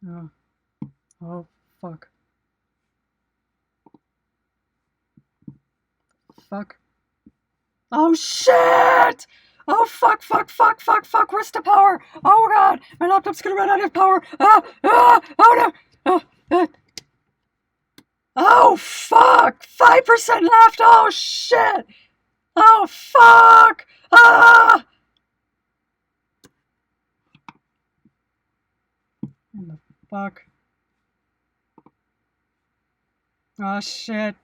Oh, oh, fuck. Fuck. Oh, shit! Oh, fuck, fuck, fuck, fuck, fuck. Where's the power? Oh, God. My laptop's gonna run out of power. Oh, no. Oh, fuck. 5% left. Oh, shit. Oh, fuck. Ah! What the fuck? Oh, shit.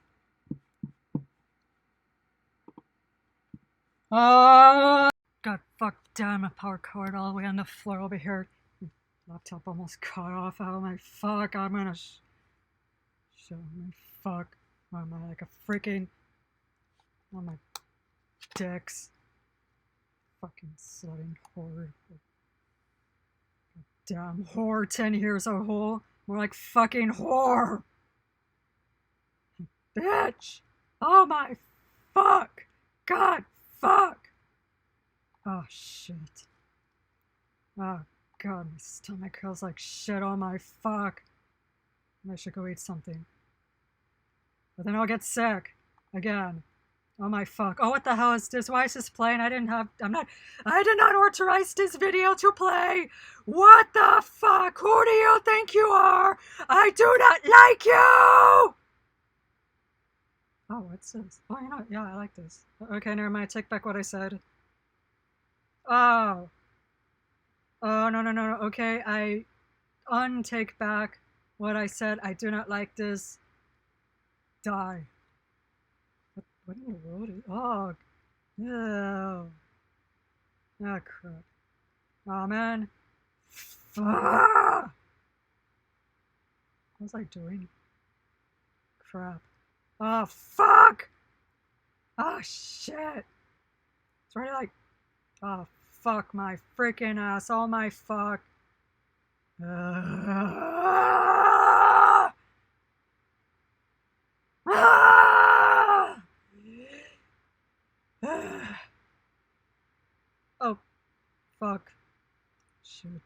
Oh! God, fuck, damn, a power cord all the way on the floor over here. Laptop almost cut off. Oh my fuck, I'm gonna show my fuck. Am I like a freaking. Oh my dicks. Fucking slutting whore. Damn whore, 10 years a hole. More like fucking whore. Bitch. Oh my fuck. God, fuck. Oh shit. Oh god, my stomach feels like shit. Oh my fuck. I should go eat something. But then I'll get sick. Again. Oh my fuck. Oh, what the hell is this? Why is this playing? I did not authorize this video to play. What the fuck? Who do you think you are? I do not like you! Oh, what's this? Oh, you know what? Yeah, I like this. Okay, never mind. Take back what I said. Oh. Oh, no, no, no, no. Okay, I untake back what I said. I do not like this. Die. What in the world is... Oh. No. Ah, crap. Oh, man. Fuck! What was I doing? Crap. Oh, fuck! Oh, shit! It's already like... Oh, fuck my freaking ass. Oh, my fuck. Ah! Ah! Oh, fuck. Shoot.